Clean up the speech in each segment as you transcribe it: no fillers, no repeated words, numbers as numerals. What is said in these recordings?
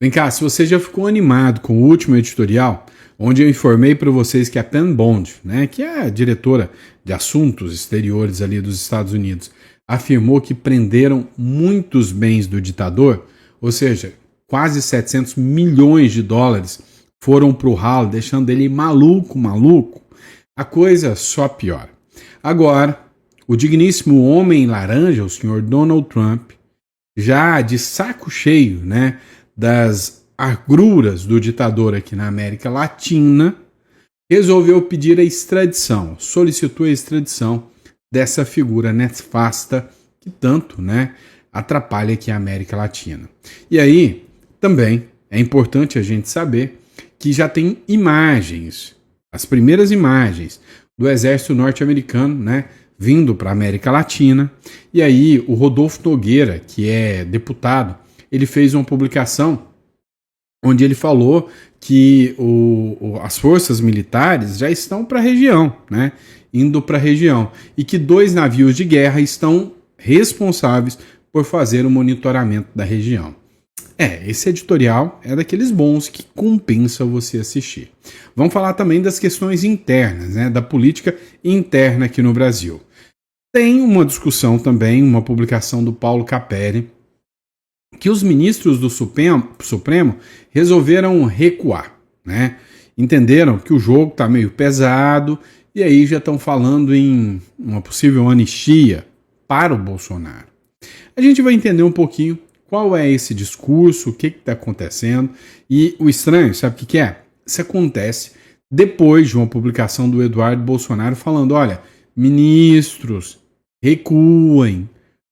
Vem cá, se você já ficou animado com o último editorial, onde eu informei para vocês que a Pam Bondi, né, que é a diretora de assuntos exteriores ali dos Estados Unidos, afirmou que prenderam muitos bens do ditador, ou seja, quase 700 milhões de dólares foram para o ralo, deixando ele maluco, a coisa só piora. Agora, o digníssimo homem laranja, o senhor Donald Trump, já de saco cheio, né, das agruras do ditador aqui na América Latina, resolveu pedir a extradição, solicitou a extradição dessa figura nefasta que tanto, né, atrapalha aqui a América Latina. E aí, também é importante a gente saber que já tem imagens, as primeiras imagens do exército norte-americano, né, vindo para a América Latina. E aí o Rodolfo Nogueira, que é deputado, ele fez uma publicação onde ele falou que as forças militares já estão para a região, né, indo para a região, e que 2 navios de guerra estão responsáveis por fazer o monitoramento da região. Esse editorial é daqueles bons que compensa você assistir. Vamos falar também das questões internas, né, da política interna aqui no Brasil. Tem uma discussão também, uma publicação do Paulo Capelli, que os ministros do Supremo resolveram recuar, né? Entenderam que o jogo está meio pesado e aí já estão falando em uma possível anistia para o Bolsonaro. A gente vai entender um pouquinho qual é esse discurso, o que está acontecendo, e o estranho, sabe o que é? Isso acontece depois de uma publicação do Eduardo Bolsonaro falando, olha, ministros, recuem,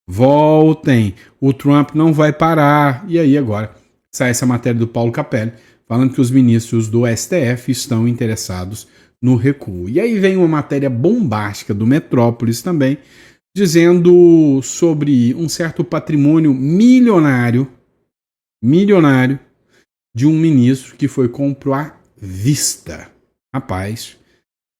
voltem, o Trump não vai parar. E aí agora sai essa matéria do Paulo Capelli falando que os ministros do STF estão interessados no recuo. E aí vem uma matéria bombástica do Metrópolis também, dizendo sobre um certo patrimônio milionário de um ministro que foi compro à vista. Rapaz,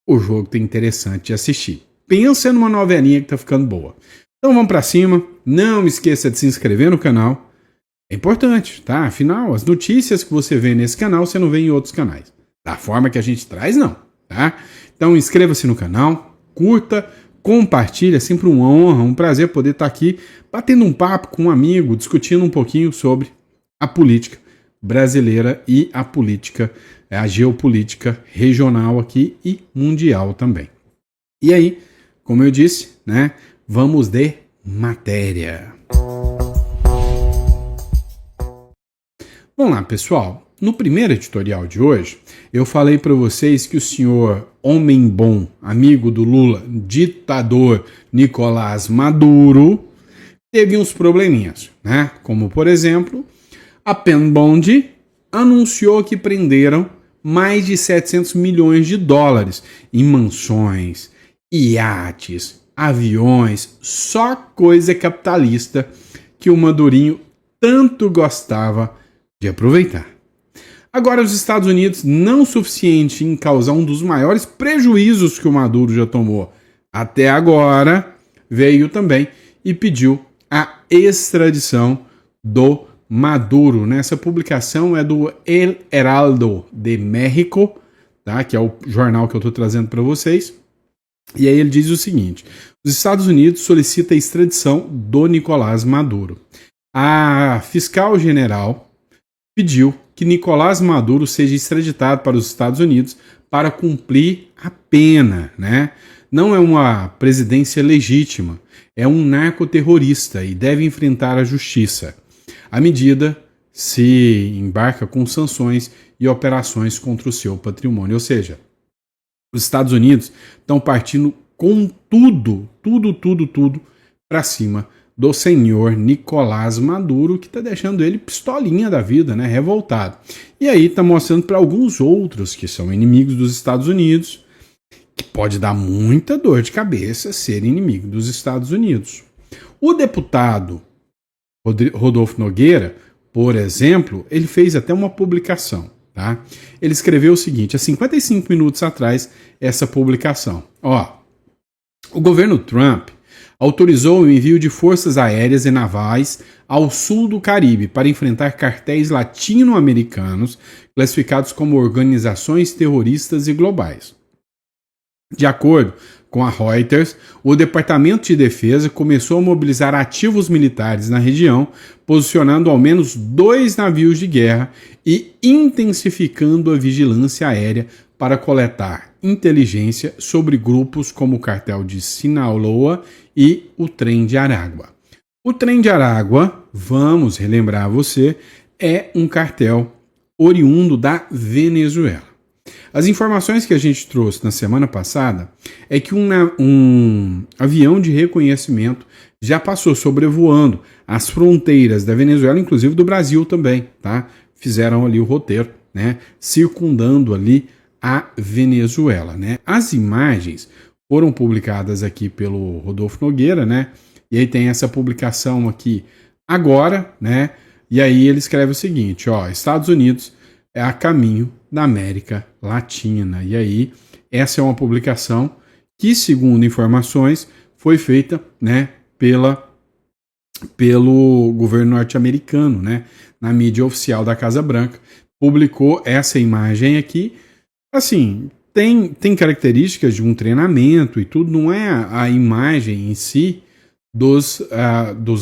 o jogo tá interessante de assistir. Pensa numa novelinha que tá ficando boa. Então vamos pra cima, não esqueça de se inscrever no canal, é importante, tá? Afinal, as notícias que você vê nesse canal, você não vê em outros canais. Da forma que a gente traz, não, tá? Então inscreva-se no canal, curta, compartilha, é sempre uma honra, um prazer poder estar aqui batendo um papo com um amigo, discutindo um pouquinho sobre a política brasileira e a geopolítica regional aqui e mundial também. E aí, como eu disse, né, vamos de matéria. Vamos lá, pessoal. No primeiro editorial de hoje, eu falei para vocês que o senhor homem bom, amigo do Lula, ditador Nicolás Maduro, teve uns probleminhas, né? Como, por exemplo, a Pam Bondi anunciou que prenderam mais de 700 milhões de dólares em mansões, iates, aviões, só coisa capitalista que o Madurinho tanto gostava de aproveitar. Agora, os Estados Unidos, não o suficiente em causar um dos maiores prejuízos que o Maduro já tomou até agora, veio também e pediu a extradição do Maduro. Essa publicação é do El Heraldo de México, tá? Que é o jornal que eu estou trazendo para vocês. E aí ele diz o seguinte: os Estados Unidos solicitam a extradição do Nicolás Maduro. A fiscal-general pediu que Nicolás Maduro seja extraditado para os Estados Unidos para cumprir a pena, né? Não é uma presidência legítima, é um narcoterrorista e deve enfrentar a justiça. A medida se embarca com sanções e operações contra o seu patrimônio, ou seja, os Estados Unidos estão partindo com tudo para cima do senhor Nicolás Maduro, que está deixando ele pistolinha da vida, né, revoltado. E aí está mostrando para alguns outros que são inimigos dos Estados Unidos, que pode dar muita dor de cabeça ser inimigo dos Estados Unidos. O deputado Rodolfo Nogueira, por exemplo, ele fez até uma publicação, tá? Ele escreveu o seguinte, há 55 minutos atrás, essa publicação. O governo Trump autorizou o envio de forças aéreas e navais ao sul do Caribe para enfrentar cartéis latino-americanos classificados como organizações terroristas e globais. De acordo com a Reuters, o Departamento de Defesa começou a mobilizar ativos militares na região, posicionando ao menos 2 navios de guerra e intensificando a vigilância aérea para coletar inteligência sobre grupos como o cartel de Sinaloa e o Trem de Aragua. O Trem de Aragua, vamos relembrar você, é um cartel oriundo da Venezuela. As informações que a gente trouxe na semana passada é que um avião de reconhecimento já passou sobrevoando as fronteiras da Venezuela, inclusive do Brasil também, tá? Fizeram ali o roteiro, né? Circundando ali a Venezuela, né? As imagens foram publicadas aqui pelo Rodolfo Nogueira, né? E aí tem essa publicação aqui agora, né? E aí ele escreve o seguinte, ó, Estados Unidos é a caminho da América Latina. E aí, essa é uma publicação que, segundo informações, foi feita, né, pelo governo norte-americano, né, na mídia oficial da Casa Branca. Publicou essa imagem aqui. Assim, tem características de um treinamento e tudo, não é a imagem em si dos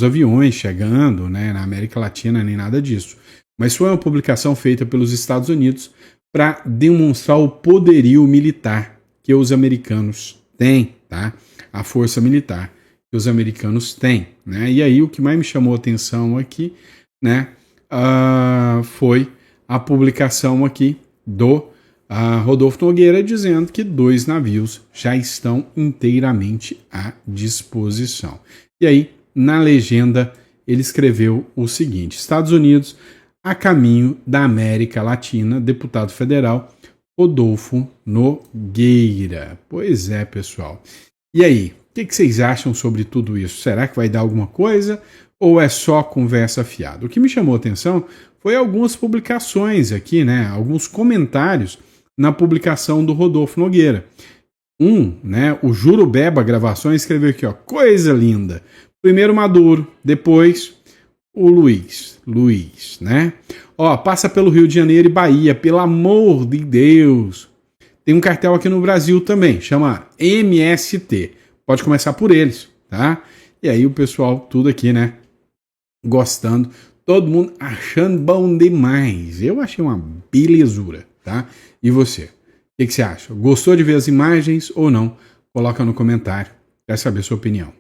aviões chegando, né, na América Latina, nem nada disso. Mas foi uma publicação feita pelos Estados Unidos para demonstrar o poderio militar que os americanos têm, tá? A força militar que os americanos têm, né? E aí o que mais me chamou a atenção aqui, né, foi a publicação aqui do Rodolfo Nogueira dizendo que 2 navios já estão inteiramente à disposição. E aí, na legenda, ele escreveu o seguinte: Estados Unidos a caminho da América Latina, deputado federal Rodolfo Nogueira. Pois é, pessoal. E aí, o que vocês acham sobre tudo isso? Será que vai dar alguma coisa ou é só conversa fiada? O que me chamou a atenção foi algumas publicações aqui, né? Alguns comentários na publicação do Rodolfo Nogueira. Né? O Jurubeba Gravações escreveu aqui, ó, coisa linda. Primeiro Maduro, depois o Luiz, né? Ó, passa pelo Rio de Janeiro e Bahia, pelo amor de Deus. Tem um cartel aqui no Brasil também, chama MST. Pode começar por eles, tá? E aí o pessoal, tudo aqui, né? Gostando, todo mundo achando bom demais. Eu achei uma belezura, tá? E você? O que você acha? Gostou de ver as imagens ou não? Coloca no comentário. Quero saber a sua opinião.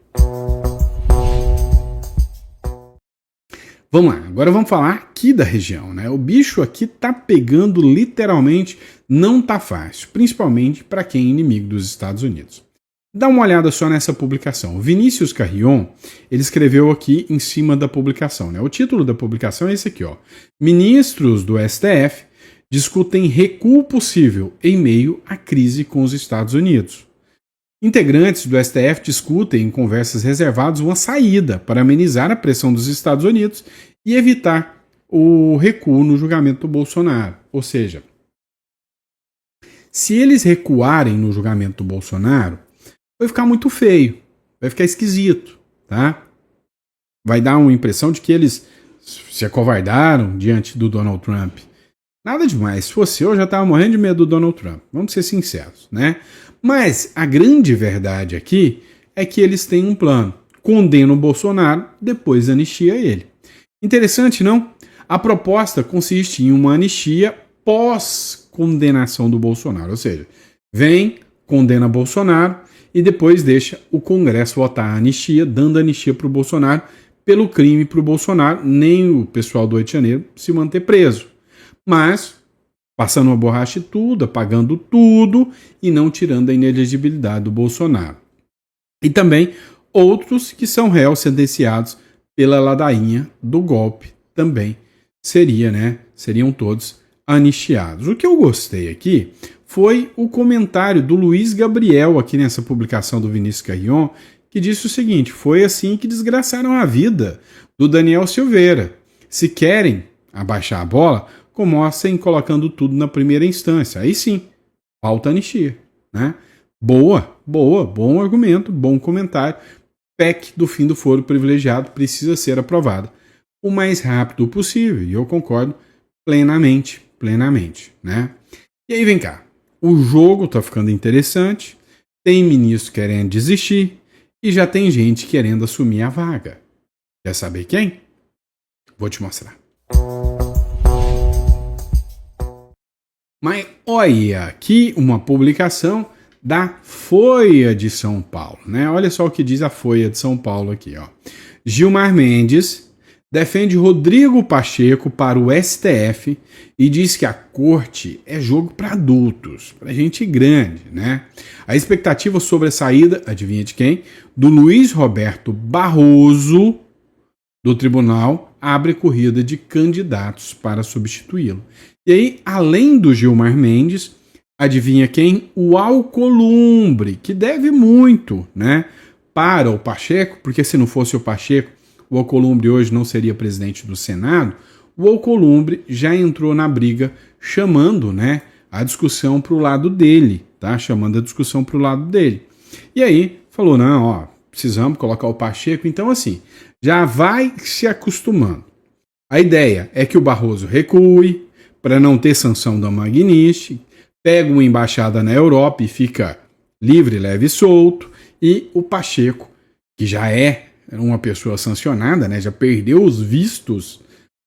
Vamos lá, agora vamos falar aqui da região, né? O bicho aqui tá pegando literalmente, não tá fácil, principalmente para quem é inimigo dos Estados Unidos. Dá uma olhada só nessa publicação. O Vinícius Carrion, ele escreveu aqui em cima da publicação, né? O título da publicação é esse aqui, ó. Ministros do STF discutem recuo possível em meio à crise com os Estados Unidos. Integrantes do STF discutem em conversas reservadas uma saída para amenizar a pressão dos Estados Unidos e evitar o recuo no julgamento do Bolsonaro. Ou seja, se eles recuarem no julgamento do Bolsonaro, vai ficar muito feio, vai ficar esquisito, tá? Vai dar uma impressão de que eles se acovardaram diante do Donald Trump. Nada demais. Se fosse eu já estava morrendo de medo do Donald Trump. Vamos ser sinceros, né? Mas a grande verdade aqui é que eles têm um plano. Condena o Bolsonaro, depois anistia ele. Interessante, não? A proposta consiste em uma anistia pós-condenação do Bolsonaro. Ou seja, vem, condena Bolsonaro e depois deixa o Congresso votar a anistia, dando anistia para o Bolsonaro pelo crime para o Bolsonaro, nem o pessoal do Rio de Janeiro se manter preso. Mas passando uma borracha e tudo, apagando tudo e não tirando a inelegibilidade do Bolsonaro. E também outros que são réus sentenciados pela ladainha do golpe também seriam todos anistiados. O que eu gostei aqui foi o comentário do Luiz Gabriel aqui nessa publicação do Vinícius Carrion, que disse o seguinte: foi assim que desgraçaram a vida do Daniel Silveira. Se querem abaixar a bola, comecem colocando tudo na primeira instância. Aí sim, falta anistia, né? Bom argumento, bom comentário. PEC do fim do foro privilegiado precisa ser aprovada o mais rápido possível. E eu concordo plenamente, né? E aí vem cá, o jogo tá ficando interessante, tem ministro querendo desistir e já tem gente querendo assumir a vaga. Quer saber quem? Vou te mostrar. Mas olha aqui uma publicação da Folha de São Paulo, né? Olha só o que diz a Folha de São Paulo aqui, ó. Gilmar Mendes defende Rodrigo Pacheco para o STF e diz que a corte é jogo para adultos, para gente grande, né? A expectativa sobre a saída, adivinha de quem? Do Luiz Roberto Barroso do tribunal abre corrida de candidatos para substituí-lo. E aí, além do Gilmar Mendes, adivinha quem? O Alcolumbre, que deve muito, né, para o Pacheco, porque se não fosse o Pacheco, o Alcolumbre hoje não seria presidente do Senado. O Alcolumbre já entrou na briga chamando, né, a discussão para o lado dele, tá? Chamando a discussão para o lado dele. E aí falou, não, ó, precisamos colocar o Pacheco. Então assim, já vai se acostumando. A ideia é que o Barroso recue para não ter sanção da Magnitsky, pega uma embaixada na Europa e fica livre, leve e solto, e o Pacheco, que já é uma pessoa sancionada, né, já perdeu os vistos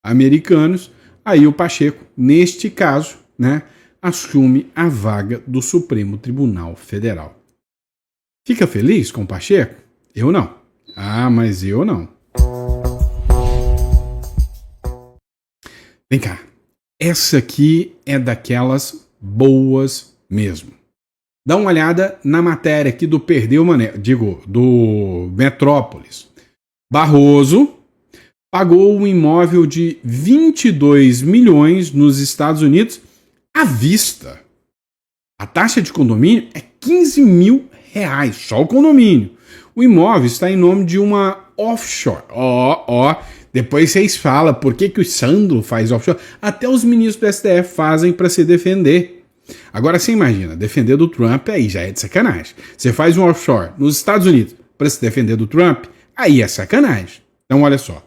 americanos, aí o Pacheco, neste caso, né, assume a vaga do Supremo Tribunal Federal. Fica feliz com o Pacheco? Eu não. Ah, mas eu não. Vem cá. Essa aqui é daquelas boas mesmo. Dá uma olhada na matéria aqui do Perdeu Mané, do Metrópolis. Barroso pagou um imóvel de 22 milhões nos Estados Unidos à vista. A taxa de condomínio é 15 mil reais, só o condomínio. O imóvel está em nome de uma offshore. Depois vocês falam por que o Sandro faz offshore. Até os ministros do STF fazem para se defender. Agora você imagina, defender do Trump aí já é de sacanagem. Você faz um offshore nos Estados Unidos para se defender do Trump, aí é sacanagem. Então olha só.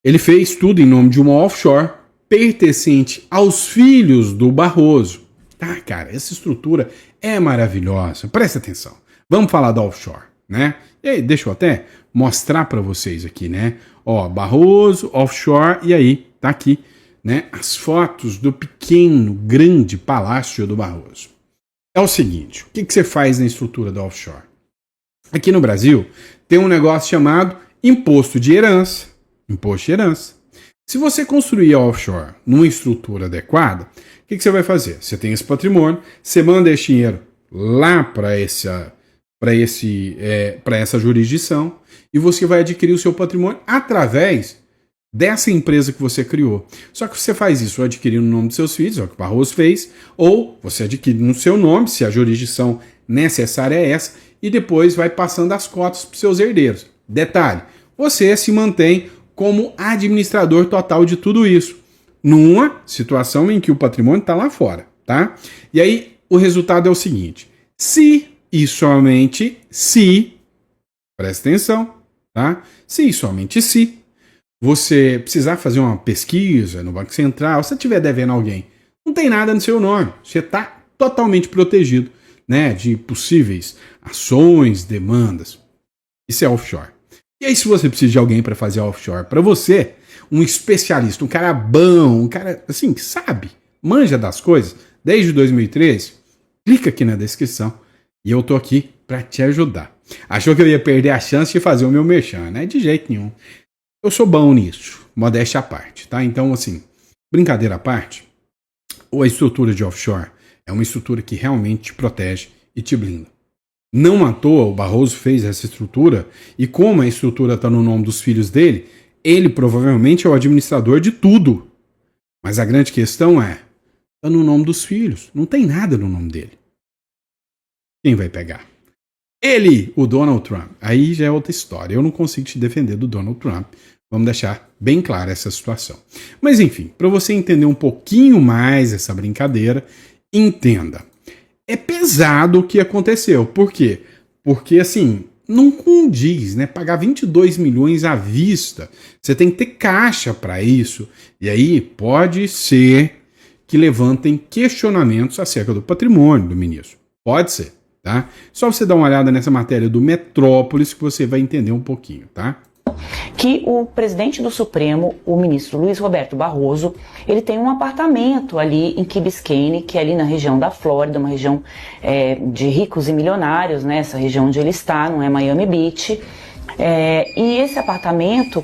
Ele fez tudo em nome de uma offshore pertencente aos filhos do Barroso. Ah, cara, essa estrutura é maravilhosa. Presta atenção. Vamos falar da offshore, né? E aí, deixa eu até mostrar para vocês aqui, né? Ó, Barroso, offshore, e aí, tá aqui, né? As fotos do pequeno, grande palácio do Barroso. É o seguinte, o que você faz na estrutura da offshore? Aqui no Brasil, tem um negócio chamado imposto de herança. Imposto de herança. Se você construir a offshore numa estrutura adequada, o que você vai fazer? Você tem esse patrimônio, você manda esse dinheiro lá para essa jurisdição e você vai adquirir o seu patrimônio através dessa empresa que você criou. Só que você faz isso adquirindo no nome dos seus filhos, é o que o Barroso fez, ou você adquire no seu nome, se a jurisdição necessária é essa, e depois vai passando as cotas para os seus herdeiros. Detalhe, você se mantém como administrador total de tudo isso, numa situação em que o patrimônio está lá fora, tá? E aí o resultado é o seguinte, se e somente se, presta atenção, tá? Se e somente se você precisar fazer uma pesquisa no Banco Central, se você estiver devendo alguém, não tem nada no seu nome, você está totalmente protegido, né, de possíveis ações, demandas. Isso é offshore. E aí se você precisa de alguém para fazer offshore para você, um especialista, um cara bom, um cara assim que sabe, manja das coisas, desde 2013, clica aqui na descrição e eu tô aqui para te ajudar. Achou que eu ia perder a chance de fazer o meu merchan, né? De jeito nenhum. Eu sou bom nisso, modéstia à parte, tá? Então, assim, brincadeira à parte, a estrutura de offshore é uma estrutura que realmente te protege e te blinda. Não à toa o Barroso fez essa estrutura e como a estrutura está no nome dos filhos dele, ele provavelmente é o administrador de tudo. Mas a grande questão é, está no nome dos filhos, não tem nada no nome dele. Quem vai pegar? Ele, o Donald Trump. Aí já é outra história. Eu não consigo te defender do Donald Trump. Vamos deixar bem clara essa situação. Mas enfim, para você entender um pouquinho mais essa brincadeira, entenda. É pesado o que aconteceu. Por quê? Porque assim, não condiz, né? Pagar 22 milhões à vista, você tem que ter caixa para isso. E aí pode ser que levantem questionamentos acerca do patrimônio do ministro. Pode ser, tá? Só você dar uma olhada nessa matéria do Metrópolis que você vai entender um pouquinho, tá? Que o presidente do Supremo, o ministro Luiz Roberto Barroso, ele tem um apartamento ali em Key Biscayne, que é ali na região da Flórida, uma região de ricos e milionários, né? Essa região onde ele está, não é Miami Beach. E esse apartamento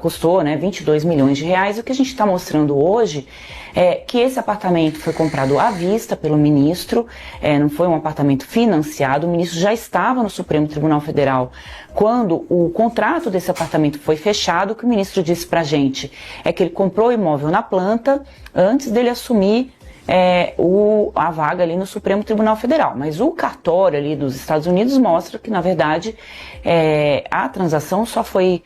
custou, né, 22 milhões de reais. O que a gente está mostrando hoje é que esse apartamento foi comprado à vista pelo ministro, não foi um apartamento financiado. O ministro já estava no Supremo Tribunal Federal quando o contrato desse apartamento foi fechado. O que o ministro disse pra gente é que ele comprou o imóvel na planta antes dele assumir a vaga ali no Supremo Tribunal Federal. Mas o cartório ali dos Estados Unidos mostra que, na verdade, a transação só foi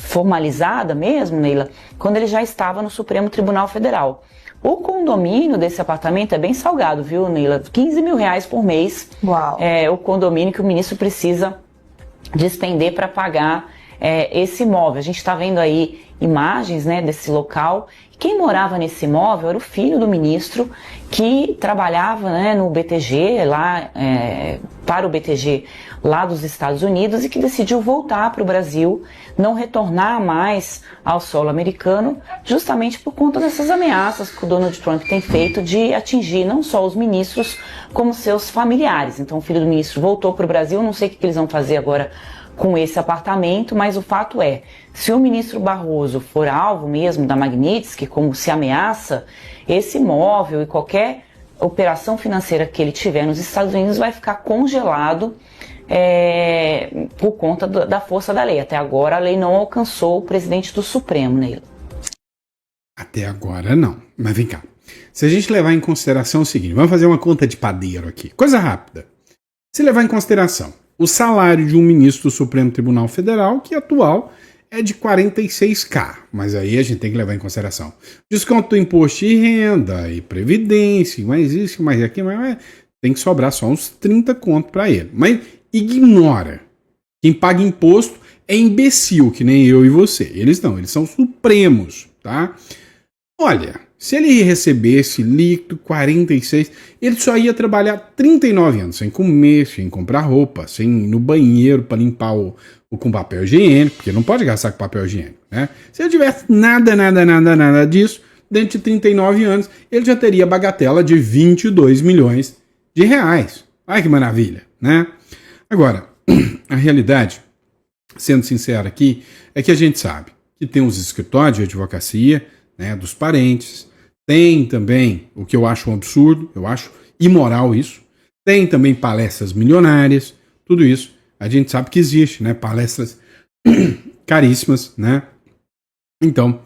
formalizada mesmo, Neila, quando ele já estava no Supremo Tribunal Federal. O condomínio desse apartamento é bem salgado, viu, Neila? 15 mil reais por mês. Uau. É o condomínio que o ministro precisa despender para pagar esse imóvel. A gente está vendo aí imagens, né, desse local. Quem morava nesse imóvel era o filho do ministro, que trabalhava, né, no BTG, para o BTG lá dos Estados Unidos, e que decidiu voltar para o Brasil, não retornar mais ao solo americano, justamente por conta dessas ameaças que o Donald Trump tem feito de atingir não só os ministros, como seus familiares. Então o filho do ministro voltou para o Brasil, não sei o que eles vão fazer agora com esse apartamento, mas o fato é, se o ministro Barroso for alvo mesmo da Magnitsky, como se ameaça, esse imóvel e qualquer operação financeira que ele tiver nos Estados Unidos vai ficar congelado por conta da força da lei. Até agora a lei não alcançou o presidente do Supremo, Neila. Até agora não, mas vem cá. Se a gente levar em consideração o seguinte, vamos fazer uma conta de padeiro aqui, coisa rápida. Se levar em consideração o salário de um ministro do Supremo Tribunal Federal, que atual é de 46k, mas aí a gente tem que levar em consideração desconto do imposto de renda e previdência, mais isso, mais aquilo, mas tem que sobrar só uns 30 conto para ele. Mas ignora. Quem paga imposto é imbecil, que nem eu e você. Eles não, eles são supremos, tá? Olha, se ele recebesse líquido 46, ele só ia trabalhar 39 anos, sem comer, sem comprar roupa, sem ir no banheiro para limpar o com papel higiênico, porque não pode gastar com papel higiênico, né? Se ele tivesse nada disso, dentro de 39 anos, ele já teria bagatela de 22 milhões de reais. Ai, que maravilha, né? Agora, a realidade, sendo sincero aqui, é que a gente sabe que tem os escritórios de advocacia, né, dos parentes, tem também o que eu acho um absurdo, eu acho imoral isso, tem também palestras milionárias, tudo isso a gente sabe que existe, né, palestras caríssimas, né, então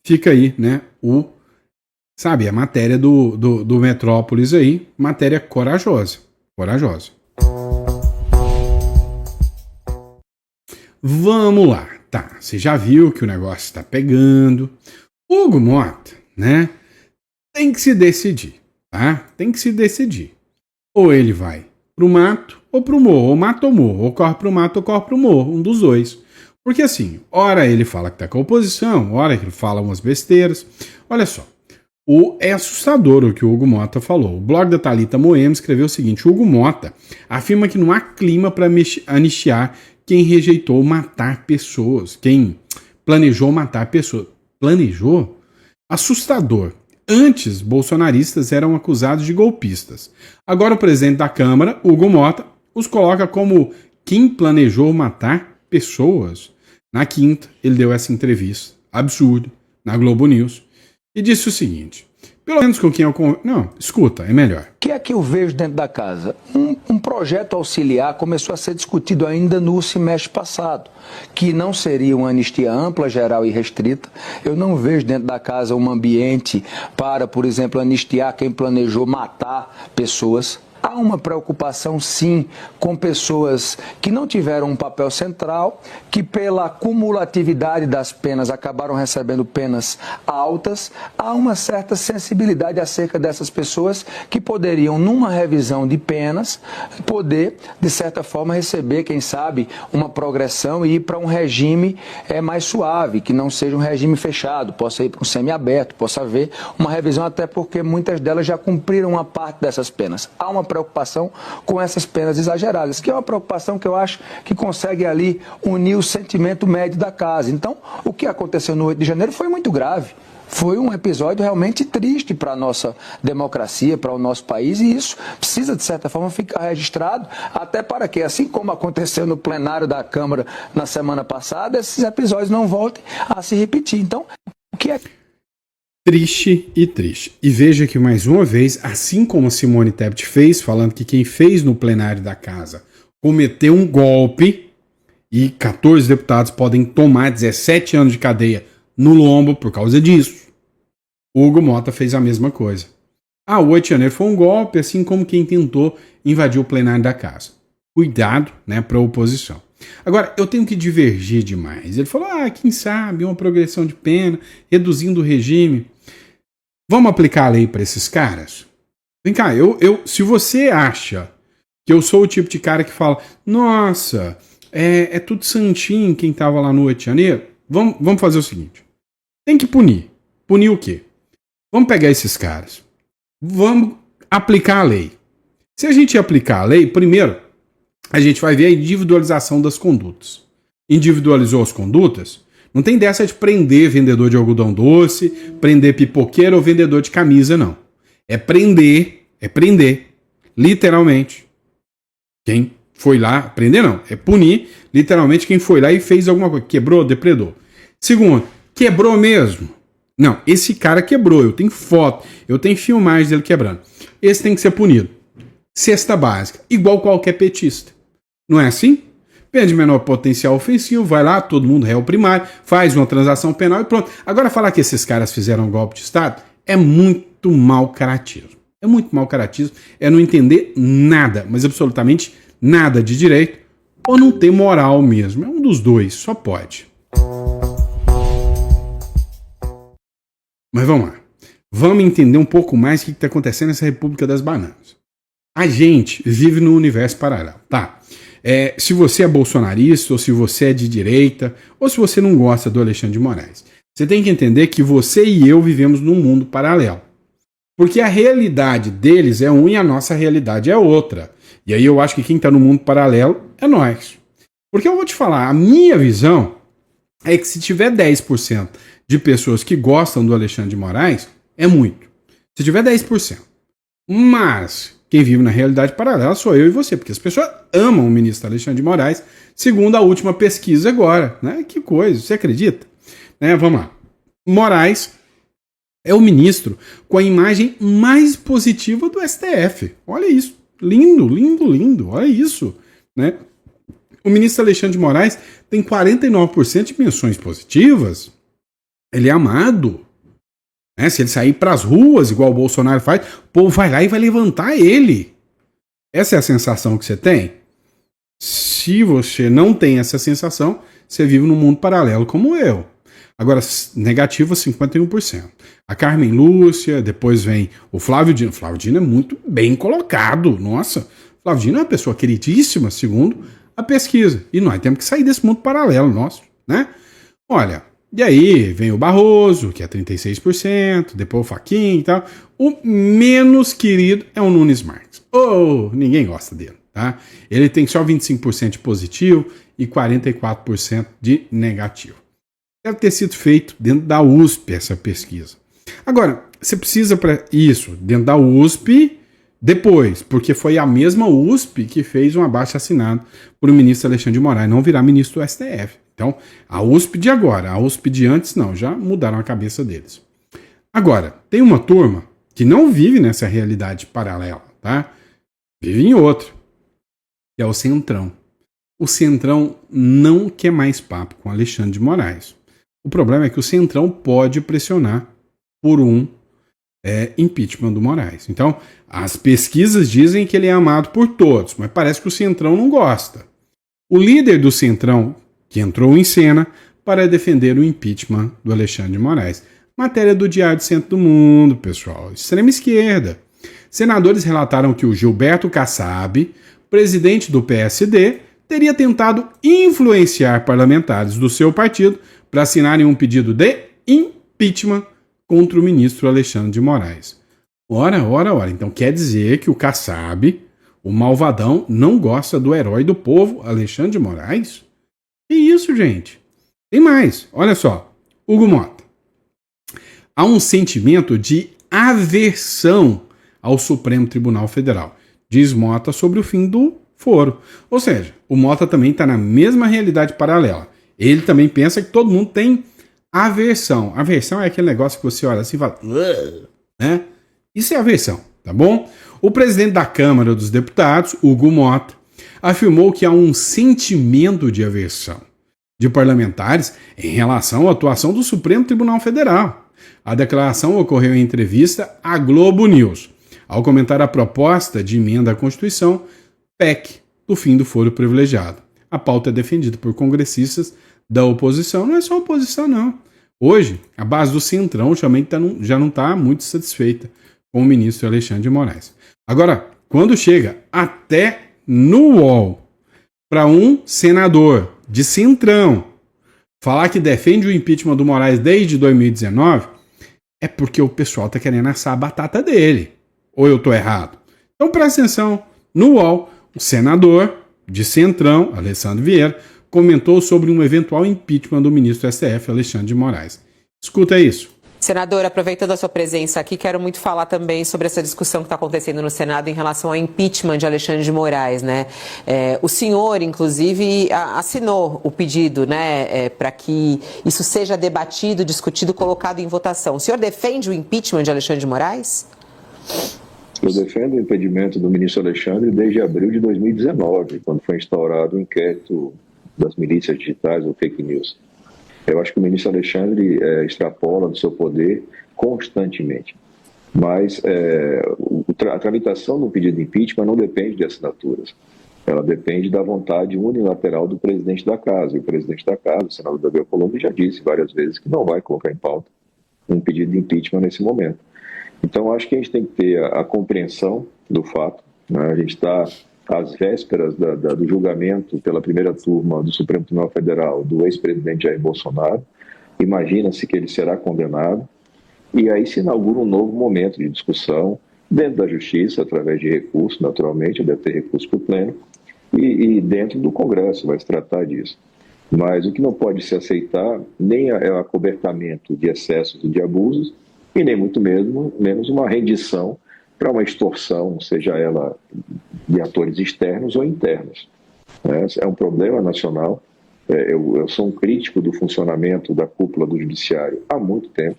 fica aí, né, a matéria do Metrópolis aí, matéria corajosa. Vamos lá, tá, você já viu que o negócio está pegando. Hugo Mota, né, tem que se decidir, tá? Tem que se decidir. Ou ele vai pro mato ou pro morro, ou mato ou morro, ou corre pro mato ou corre pro morro, um dos dois. Porque assim, ora ele fala que tá com a oposição, ora ele fala umas besteiras. Olha só, é assustador o que o Hugo Mota falou. O blog da Thalita Moema escreveu o seguinte: o Hugo Mota afirma que não há clima para anistiar quem rejeitou matar pessoas, quem planejou matar pessoas. Planejou? Assustador. Antes, bolsonaristas eram acusados de golpistas. Agora o presidente da Câmara, Hugo Mota, os coloca como quem planejou matar pessoas. Na quinta, ele deu essa entrevista absurda na Globo News e disse o seguinte: pelo menos com quem eu... Não, escuta, é melhor. O que é que eu vejo dentro da casa? Um projeto auxiliar começou a ser discutido ainda no semestre passado, que não seria uma anistia ampla, geral e restrita. Eu não vejo dentro da casa um ambiente para, por exemplo, anistiar quem planejou matar pessoas. há uma preocupação, sim, com pessoas que não tiveram um papel central, que pela cumulatividade das penas acabaram recebendo penas altas. Há uma certa sensibilidade acerca dessas pessoas que poderiam, numa revisão de penas, poder, de certa forma, receber, quem sabe, uma progressão e ir para um regime mais suave, que não seja um regime fechado, possa ir para um semiaberto, possa haver uma revisão, até porque muitas delas já cumpriram uma parte dessas penas. Há uma preocupação com essas penas exageradas, que é uma preocupação que eu acho que consegue ali unir o sentimento médio da casa. Então, o que aconteceu no 8 de janeiro foi muito grave. Foi um episódio realmente triste para a nossa democracia, para o nosso país, e isso precisa, de certa forma, ficar registrado, até para que, assim como aconteceu no plenário da Câmara na semana passada, esses episódios não voltem a se repetir. Então, o que é... Triste e triste. E veja que, mais uma vez, assim como a Simone Tebet fez, falando que quem fez no plenário da Casa cometeu um golpe e 14 deputados podem tomar 17 anos de cadeia no lombo por causa disso. Hugo Mota fez a mesma coisa. O 8 de janeiro foi um golpe, assim como quem tentou invadir o plenário da Casa. Cuidado, né, para a oposição. Agora, eu tenho que divergir demais. Ele falou, quem sabe, uma progressão de pena, reduzindo o regime. Vamos aplicar a lei para esses caras? Vem cá, se você acha que eu sou o tipo de cara que fala, nossa, é tudo santinho quem estava lá no 8 de janeiro, vamos fazer o seguinte. Tem que punir. Punir o quê? Vamos pegar esses caras. Vamos aplicar a lei. Se a gente aplicar a lei, primeiro, a gente vai ver a individualização das condutas. Individualizou as condutas? Não tem dessa de prender vendedor de algodão doce, prender pipoqueiro ou vendedor de camisa, não. É prender, literalmente. Quem foi lá, prender não, é punir, literalmente, quem foi lá e fez alguma coisa. Quebrou, depredou. Segundo, quebrou mesmo? Não, esse cara quebrou, eu tenho foto, eu tenho filmagens dele quebrando. Esse tem que ser punido. Cesta básica, igual qualquer petista. Não é assim? Pede menor potencial ofensivo, vai lá, todo mundo réu primário, faz uma transação penal e pronto. Agora, falar que esses caras fizeram um golpe de Estado é muito mau caratismo. É muito mau caratismo, é não entender nada, mas absolutamente nada de direito, ou não ter moral mesmo. É um dos dois, só pode. Mas vamos lá. Vamos entender um pouco mais o que está acontecendo nessa República das Bananas. A gente vive num universo paralelo, tá? Se você é bolsonarista, ou se você é de direita, ou se você não gosta do Alexandre de Moraes, você tem que entender que você e eu vivemos num mundo paralelo. Porque a realidade deles é uma e a nossa realidade é outra. E aí eu acho que quem está no mundo paralelo é nós. Porque eu vou te falar, a minha visão é que se tiver 10% de pessoas que gostam do Alexandre de Moraes, é muito. Se tiver 10%. Mas quem vive na realidade paralela sou eu e você, porque as pessoas amam o ministro Alexandre de Moraes, segundo a última pesquisa agora. Né? Que coisa, você acredita? Vamos lá. Moraes é o ministro com a imagem mais positiva do STF. Olha isso. Lindo, lindo, lindo. Olha isso. Né? O ministro Alexandre de Moraes tem 49% de menções positivas. Ele é amado. Se ele sair para as ruas, igual o Bolsonaro faz, o povo vai lá e vai levantar ele. Essa é a sensação que você tem? Se você não tem essa sensação, você vive num mundo paralelo como eu. Agora, negativo 51%. A Carmen Lúcia, depois vem o Flávio Dino. Flávio Dino é muito bem colocado. Nossa, Flávio Dino é uma pessoa queridíssima, segundo a pesquisa. E nós temos que sair desse mundo paralelo nosso, né? Olha... E aí vem o Barroso, que é 36%, depois o Fachin e tal. O menos querido é o Nunes Marques. Ninguém gosta dele, tá? Ele tem só 25% de positivo e 44% de negativo. Deve ter sido feito dentro da USP essa pesquisa. Agora, você precisa para isso, dentro da USP, depois, porque foi a mesma USP que fez um abaixo-assinado por o ministro Alexandre de Moraes não virar ministro do STF. Então, a USP de agora, a USP de antes, não, já mudaram a cabeça deles. Agora, tem uma turma que não vive nessa realidade paralela, tá? Vive em outra, que é o Centrão. O Centrão não quer mais papo com Alexandre de Moraes. O problema é que o Centrão pode pressionar por um impeachment do Moraes. Então, as pesquisas dizem que ele é amado por todos, mas parece que o Centrão não gosta. O líder do Centrão, que entrou em cena para defender o impeachment do Alexandre de Moraes. Matéria do Diário do Centro do Mundo, pessoal. Extrema esquerda. Senadores relataram que o Gilberto Kassab, presidente do PSD, teria tentado influenciar parlamentares do seu partido para assinarem um pedido de impeachment contra o ministro Alexandre de Moraes. Ora. Então quer dizer que o Kassab, o malvadão, não gosta do herói do povo, Alexandre de Moraes? Que isso, gente? Tem mais. Olha só. Hugo Mota. Há um sentimento de aversão ao Supremo Tribunal Federal, diz Mota sobre o fim do foro. Ou seja, o Mota também está na mesma realidade paralela. Ele também pensa que todo mundo tem aversão. Aversão é aquele negócio que você olha assim e fala... né? Isso é aversão, tá bom? O presidente da Câmara dos Deputados, Hugo Mota, afirmou que há um sentimento de aversão de parlamentares em relação à atuação do Supremo Tribunal Federal. A declaração ocorreu em entrevista à Globo News, ao comentar a proposta de emenda à Constituição, PEC, do fim do foro privilegiado. A pauta é defendida por congressistas da oposição. Não é só oposição, não. Hoje, a base do Centrão já não está muito satisfeita com o ministro Alexandre de Moraes. Agora, quando chega até no UOL para um senador de Centrão falar que defende o impeachment do Moraes desde 2019, é porque o pessoal está querendo assar a batata dele. Ou eu estou errado? Então presta atenção. No UOL, o senador de Centrão, Alessandro Vieira, comentou sobre um eventual impeachment do ministro STF, Alexandre de Moraes. Escuta isso. Senador, aproveitando a sua presença aqui, quero muito falar também sobre essa discussão que está acontecendo no Senado em relação ao impeachment de Alexandre de Moraes, né? O senhor, inclusive, assinou o pedido, né, para que isso seja debatido, discutido, colocado em votação. O senhor defende o impeachment de Alexandre de Moraes? Eu defendo o impedimento do ministro Alexandre desde abril de 2019, quando foi instaurado o inquérito das milícias digitais, ou fake news. Eu acho que o ministro Alexandre extrapola do seu poder constantemente. Mas a tramitação do pedido de impeachment não depende de assinaturas. Ela depende da vontade unilateral do presidente da Casa. E o presidente da Casa, o senador Davi Alcolumbre, já disse várias vezes que não vai colocar em pauta um pedido de impeachment nesse momento. Então, acho que a gente tem que ter a compreensão do fato, né? A gente está às vésperas do julgamento pela primeira turma do Supremo Tribunal Federal do ex-presidente Jair Bolsonaro. Imagina-se que ele será condenado e aí se inaugura um novo momento de discussão dentro da Justiça, através de recurso, naturalmente, deve ter recurso para o Pleno, e dentro do Congresso vai se tratar disso. Mas o que não pode se aceitar nem é o acobertamento de excessos e de abusos, e nem muito menos uma rendição para uma extorsão, seja ela de atores externos ou internos. É um problema nacional. Eu sou um crítico do funcionamento da cúpula do Judiciário há muito tempo.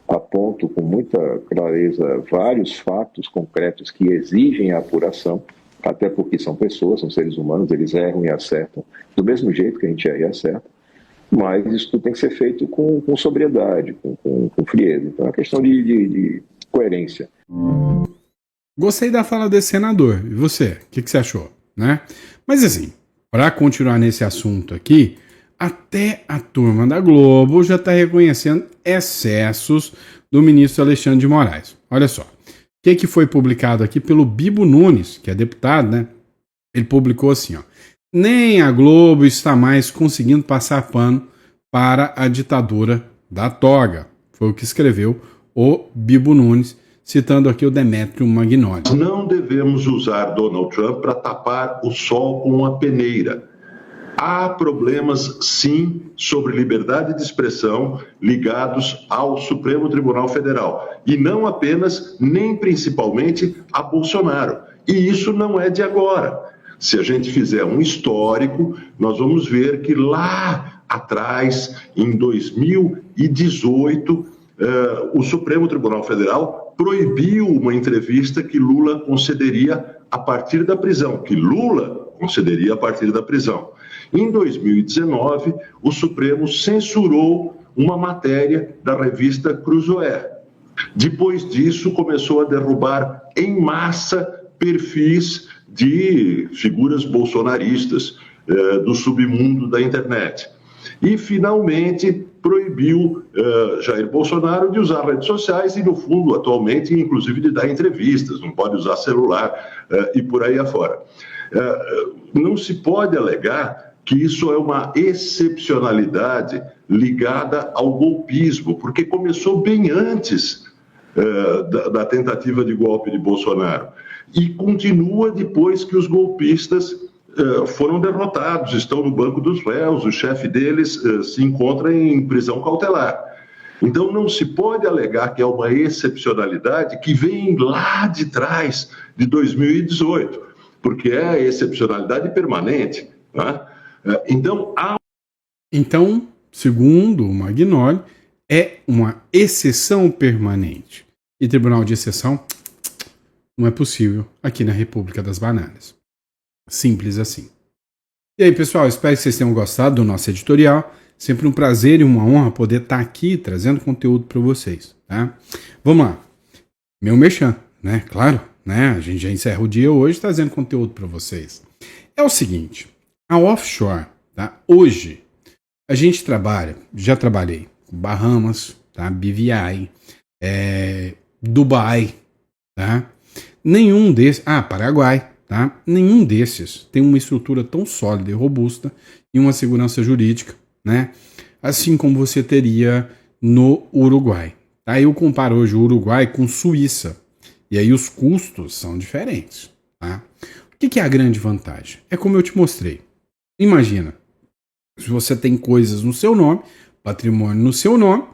Aponto com muita clareza vários fatos concretos que exigem a apuração, até porque são pessoas, são seres humanos, eles erram e acertam do mesmo jeito que a gente erra e acerta. Mas isso tudo tem que ser feito com sobriedade, com frieza. Então é uma questão de coerência. Gostei da fala desse senador. E você? O que você achou? Né? Mas assim, para continuar nesse assunto aqui, até a turma da Globo já está reconhecendo excessos do ministro Alexandre de Moraes. Olha só. O que foi publicado aqui pelo Bibo Nunes, que é deputado, né? Ele publicou assim, ó. Nem a Globo está mais conseguindo passar pano para a ditadura da toga. Foi o que escreveu o Bibo Nunes, citando aqui o Demétrio Magnoli. Não devemos usar Donald Trump para tapar o sol com uma peneira. Há problemas, sim, sobre liberdade de expressão ligados ao Supremo Tribunal Federal. E não apenas, nem principalmente, a Bolsonaro. E isso não é de agora. Se a gente fizer um histórico, nós vamos ver que lá atrás, em 2018, o Supremo Tribunal Federal proibiu uma entrevista que Lula concederia a partir da prisão, Em 2019, o Supremo censurou uma matéria da revista Cruzoé. Depois disso, começou a derrubar em massa perfis de figuras bolsonaristas do submundo da internet. E, finalmente, proibiu Jair Bolsonaro de usar redes sociais e, no fundo, atualmente, inclusive, de dar entrevistas, não pode usar celular e por aí afora. Não se pode alegar que isso é uma excepcionalidade ligada ao golpismo, porque começou bem antes da tentativa de golpe de Bolsonaro e continua depois que os golpistas foram derrotados, estão no banco dos réus, o chefe deles se encontra em prisão cautelar. Então não se pode alegar que é uma excepcionalidade que vem lá de trás, de 2018, porque é a excepcionalidade permanente, né? Então, segundo o Magnoli, é uma exceção permanente. E tribunal de exceção não é possível aqui na República das Bananas. Simples assim. E aí, pessoal, espero que vocês tenham gostado do nosso editorial. Sempre um prazer e uma honra poder estar aqui trazendo conteúdo para vocês, tá? Vamos lá. Meu merchan, né? Claro, né? A gente já encerra o dia hoje trazendo conteúdo para vocês. É o seguinte, a offshore, tá? Hoje, a gente já trabalhei com Bahamas, tá? BVI, Dubai, tá? Nenhum desses... Paraguai, tá? Nenhum desses tem uma estrutura tão sólida e robusta e uma segurança jurídica, né? Assim como você teria no Uruguai. Tá? Eu comparo hoje o Uruguai com Suíça. E aí os custos são diferentes. Tá? O que é a grande vantagem? É como eu te mostrei. Imagina, se você tem coisas no seu nome, patrimônio no seu nome,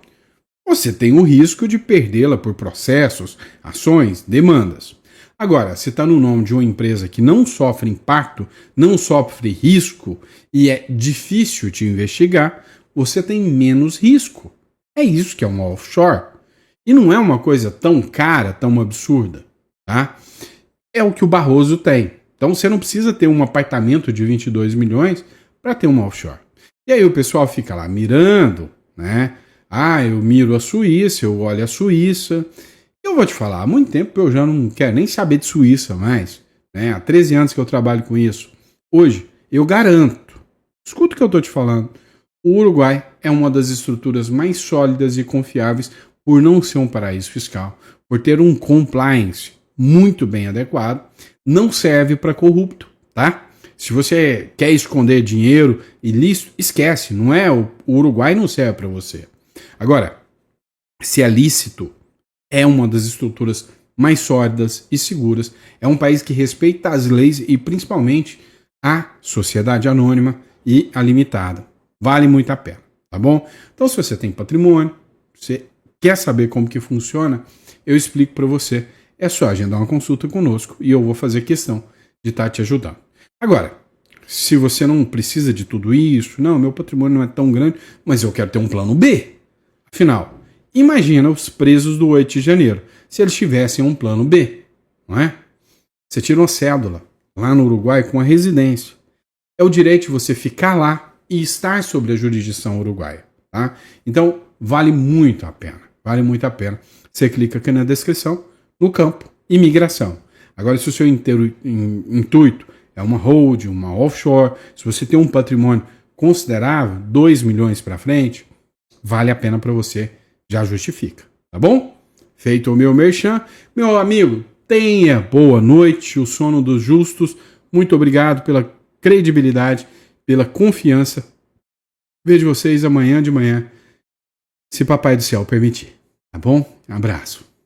você tem o risco de perdê-la por processos, ações, demandas. Agora, se está no nome de uma empresa que não sofre impacto, não sofre risco e é difícil de investigar, você tem menos risco. É isso que é uma offshore. E não é uma coisa tão cara, tão absurda. Tá? É o que o Barroso tem. Então você não precisa ter um apartamento de 22 milhões para ter uma offshore. E aí o pessoal fica lá mirando, né? Eu miro a Suíça, eu olho a Suíça. Eu vou te falar, há muito tempo eu já não quero nem saber de Suíça mais. Né? Há 13 anos que eu trabalho com isso. Hoje, eu garanto, escuta o que eu estou te falando, o Uruguai é uma das estruturas mais sólidas e confiáveis por não ser um paraíso fiscal, por ter um compliance muito bem adequado, não serve para corrupto, tá? Se você quer esconder dinheiro ilícito, esquece, não é? O Uruguai não serve para você. Agora, se é lícito, é uma das estruturas mais sólidas e seguras, é um país que respeita as leis e principalmente a sociedade anônima e a limitada. Vale muito a pena, tá bom? Então, se você tem patrimônio, você quer saber como que funciona, eu explico para você. É só agendar uma consulta conosco e eu vou fazer questão de estar te ajudando. Agora, se você não precisa de tudo isso, não, meu patrimônio não é tão grande, mas eu quero ter um plano B. Afinal, imagina os presos do 8 de janeiro, se eles tivessem um plano B, não é? Você tira uma cédula lá no Uruguai com a residência. É o direito de você ficar lá e estar sob a jurisdição uruguaia, tá? Então, vale muito a pena, vale muito a pena. Você clica aqui na descrição, no campo imigração. Agora, se o seu intuito é uma hold, uma offshore, se você tem um patrimônio considerável, 2 milhões para frente, vale a pena para você, já justifica, tá bom? Feito o meu merchan, meu amigo, tenha boa noite, o sono dos justos, muito obrigado pela credibilidade, pela confiança. Vejo vocês amanhã de manhã, se Papai do Céu permitir, tá bom? Um abraço.